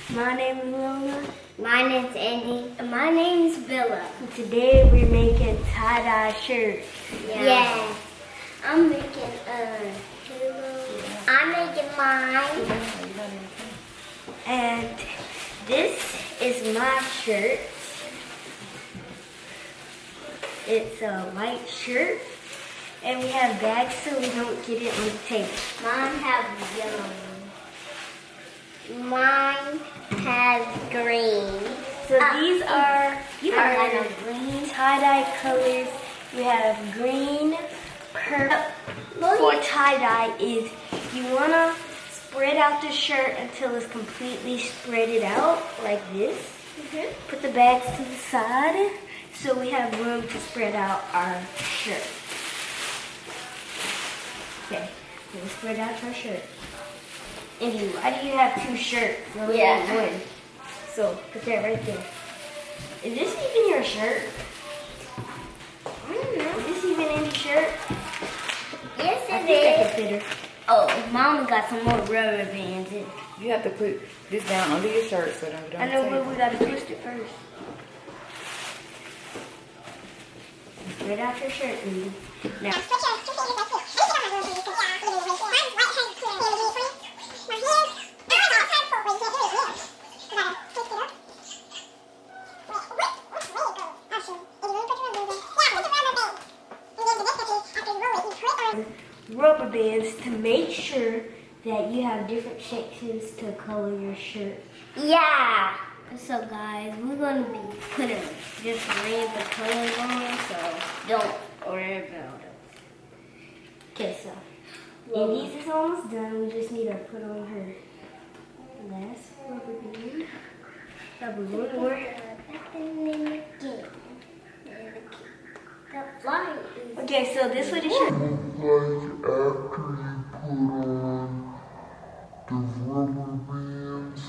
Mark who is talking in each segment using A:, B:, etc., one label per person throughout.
A: My name is Lola.
B: My name's Andy.
A: And my name is Bella. And today we're making tie-dye shirts.
B: Yeah. I'm making a halo. I'm making mine.
A: And this is my shirt. It's a white shirt. And we have bags so we don't get it on the table.
B: Mine has yellow. Mine has green.
A: So these are
B: green
A: tie-dye colors. We have green, purple. For tie-dye is you want to spread out the shirt until it's completely spreaded out like this. Put the bags to the side so we have room to spread out our shirt. Okay, we'll spread out our shirt. Andy, why do you have two shirts? One. So put that right there. Is this even your shirt?
B: I don't know.
A: Is this even Andy's shirt?
B: Yes,
A: I
B: it
A: think I
B: is.
A: can fit her. Oh, Mom got some more rubber bands in.
C: You have to put this down under your shirt so don't
A: I know, but we gotta twist it first. Spread out your shirt, Andy. Now. Rubber bands to make sure that you have different sections to color your shirt.
B: Yeah.
A: So guys, we're gonna be putting just random colors on, so don't worry about it. Okay, so Andy's is almost done. We just need to put on her last rubber band. Have one more. Okay, so this one is your.
D: Like after you put on the rubber bands.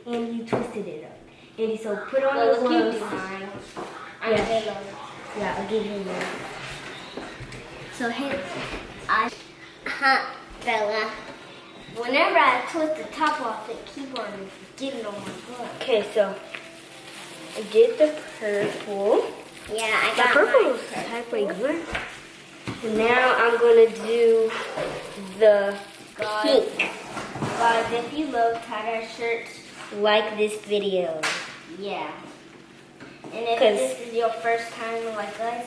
A: And you twisted it up. Andy, so put on
B: Well,
A: the
B: you
A: gloves.
B: do mine.
A: Yeah, I'll give you one. So hit.
B: Bella. Whenever I twist the top off, it keep on getting on my glove.
A: Okay, so I did the purple.
B: Yeah, I
A: The
B: got
A: purple
B: mine.
A: is halfway good. And now I'm gonna do the pink. Guys, if you love tie-dye shirts, like this video.
B: Yeah. And if
A: 'Cause
B: this is your first time like us,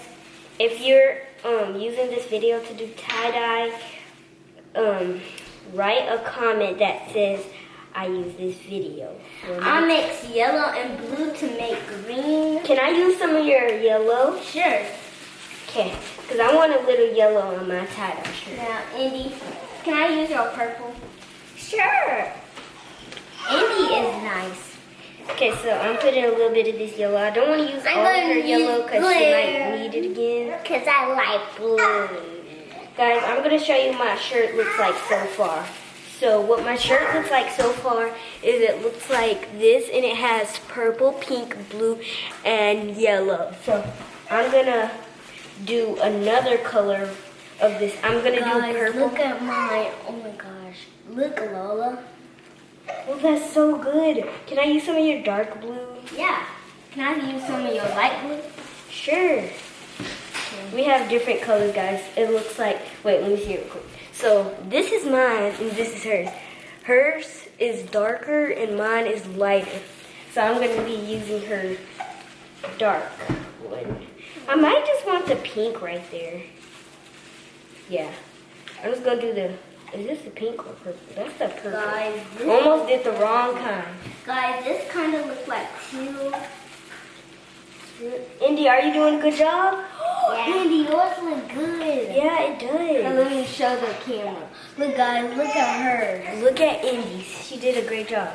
A: if you're using this video to do tie-dye, write a comment that says, I use this video.
B: I mix yellow and blue to make green.
A: Can I use some of your yellow?
B: Sure.
A: Okay, because I want a little yellow on my tie-dye shirt.
B: Now, Andy, can I use your purple?
A: Sure.
B: Andy is nice.
A: Okay, so I'm putting a little bit of this yellow. I don't want to use all of her yellow because she might need it again.
B: Because I like blue.
A: Guys, I'm going to show you my shirt looks like so far. So what my shirt looks like so far is it looks like this, and it has purple, pink, blue, and yellow. So I'm going to do another color of this. I'm going to do purple.
B: Look at mine. Oh my gosh. Look, Lola.
A: Oh, that's so good. Can I use some of your dark blue?
B: Yeah. Can I use some of your light blue?
A: Sure. We have different colors, guys. It looks like, wait, let me see real quick. So this is mine and this is hers. Hers is darker and mine is lighter. So I'm going to be using her dark one. I might just want the pink right there. Yeah. I'm just going to do the, is this the pink or purple? That's the purple.
B: Guys,
A: Almost did the wrong kind.
B: Guys, this kind of looks like two.
A: Indy, are you doing a good job?
B: Yeah. Andy, yours look good.
A: Yeah, it
B: Now,
A: does.
B: let me show the camera. Look, guys, look at hers.
A: Look at Indy's. She did a great job.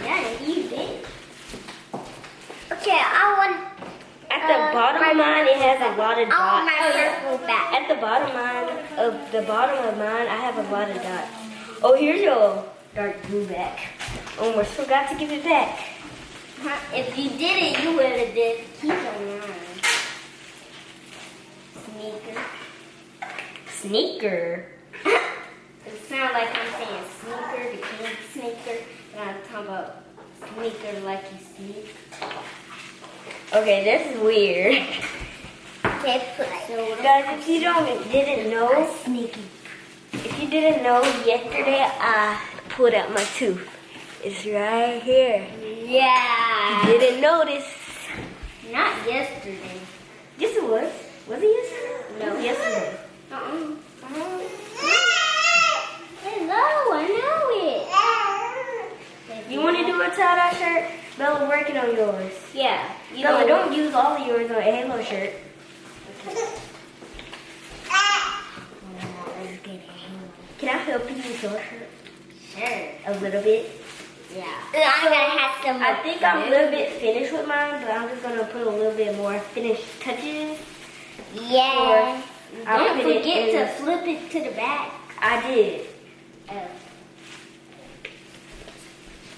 B: Yeah, you did. Okay, I want.
A: At the bottom of mine, it has a lot of
B: I want
A: dots.
B: my purple back.
A: At the bottom of mine, I have a lot of dots. Oh, here's your dark blue back. Almost forgot to give it back.
B: If you did it, you would have did. Keep on mine. Sneaker.
A: Sneaker?
B: It sounds like I'm saying sneaker, the candy sneaker. I'm talking about sneaker like you sneak.
A: Okay, this is weird.
B: Can't put soda.
A: Guys, if you didn't know,
B: Sneaky.
A: if you didn't know, yesterday I pulled out my tooth. It's right here.
B: Yeah.
A: You didn't notice.
B: Not yesterday.
A: Yes, it was. Was it yesterday?
B: No.
A: It was yesterday.
B: Hello, I know it.
A: You want to do a tie-dye shirt? Bella, working on yours.
B: Yeah. You
A: Bella,
B: know,
A: don't use all of yours on a Halo shirt. Can I help you with your shirt?
B: Sure.
A: A little bit.
B: Yeah. I'm gonna have some.
A: I think I'm a little bit finished with mine, but I'm just gonna put a little bit more finished touches.
B: Yeah.
A: I'll
B: Don't
A: put it
B: forget
A: in-
B: to flip it to the back.
A: I did.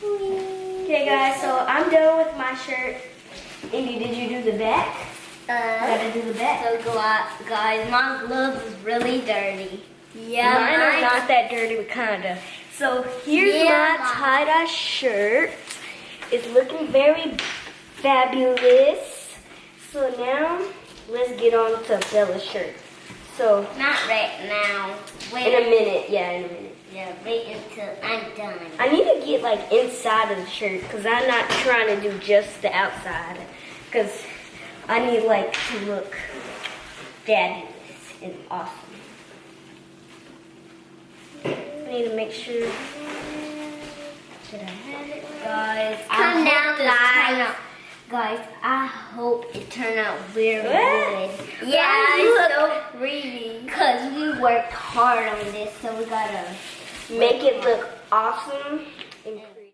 A: Okay, guys, so I'm done with my shirt. Indy, did you do the back? I gotta do the back.
B: So guys, my gloves is really dirty. Yeah,
A: Mine are not that dirty, but kinda. So here's
B: Yeah,
A: my tie-dye shirt. It's looking very fabulous. So now let's get on to Bella's shirt. So
B: Not right now. Wait
A: in a minute, yeah, in a minute.
B: Yeah, wait until I'm done.
A: I need to get like inside of the shirt because I'm not trying to do just the outside because I need like to look fabulous and awesome. I need to make sure that I have it.
B: Guys,
A: Come down, guys.
B: Guys, I hope it turned out very
A: What?
B: good.
A: Yeah,
B: it's
A: so
B: pretty. Because we worked hard on this, so we gotta
A: make it look awesome and pretty.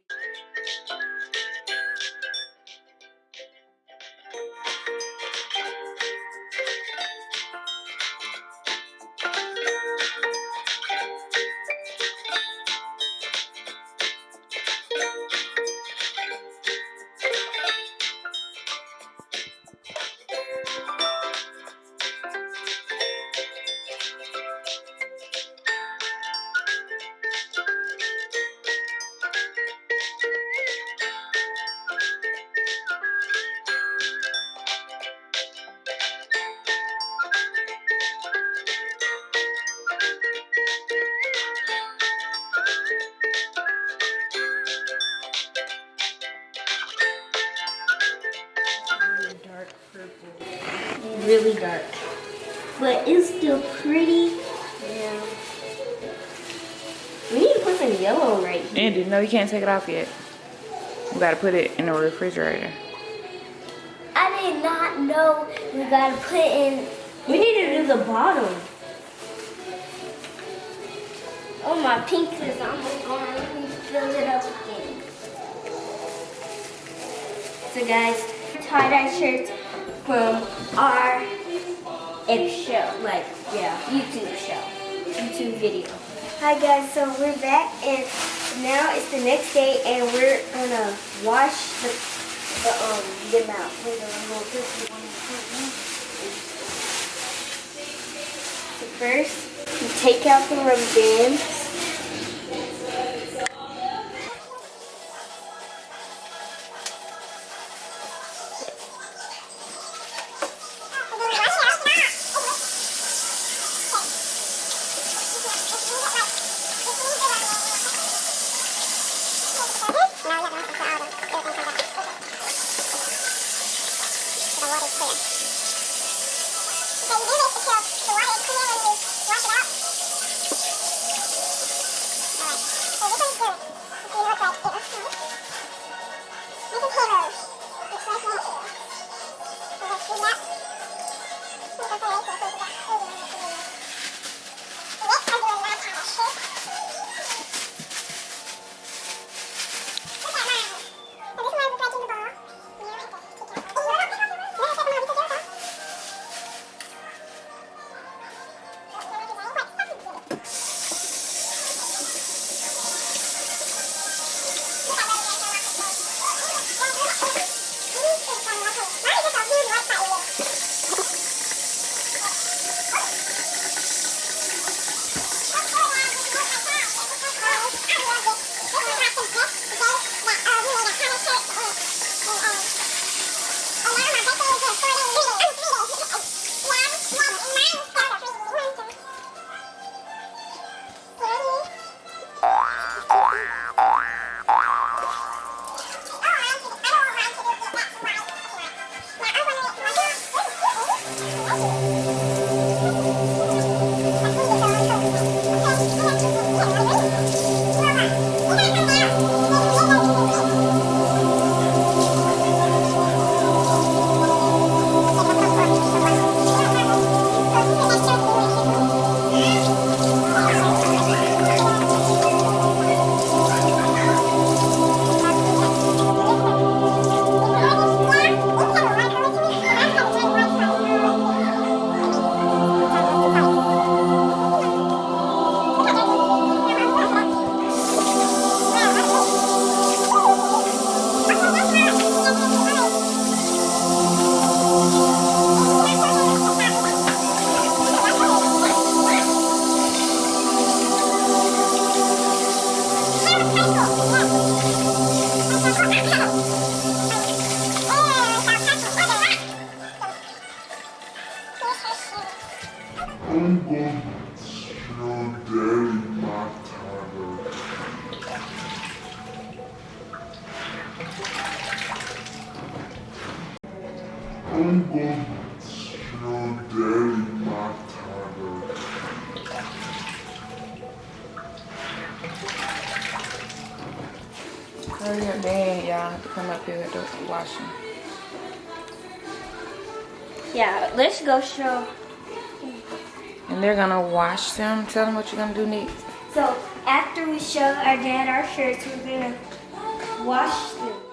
A: Dark purple.
B: really dark. But it's still pretty.
A: Yeah. We need to put some yellow right here.
C: Andy, no, you can't take it off yet. We gotta put it in the refrigerator.
B: I did not know we gotta put in.
A: We need to do the bottom.
B: Oh, my pink is almost gone. Let me fill it up again.
A: So guys, tie-dye shirts from our
B: Show.
A: like
B: YouTube show.
A: YouTube video. Hi guys, so we're back and now it's the next day and we're gonna wash them out. Wait, I'm gonna put some on the front. So first, you take out the rubber bands.
D: I'm going to show Daddy my timer. I'm going to show Daddy my timer.
C: Hurry up, Dad. Y'all have to come up here to wash them.
A: Yeah, let's go show.
C: And they're gonna wash them. Tell them what you're gonna do next.
A: So after we show our dad our shirts, we're gonna wash them.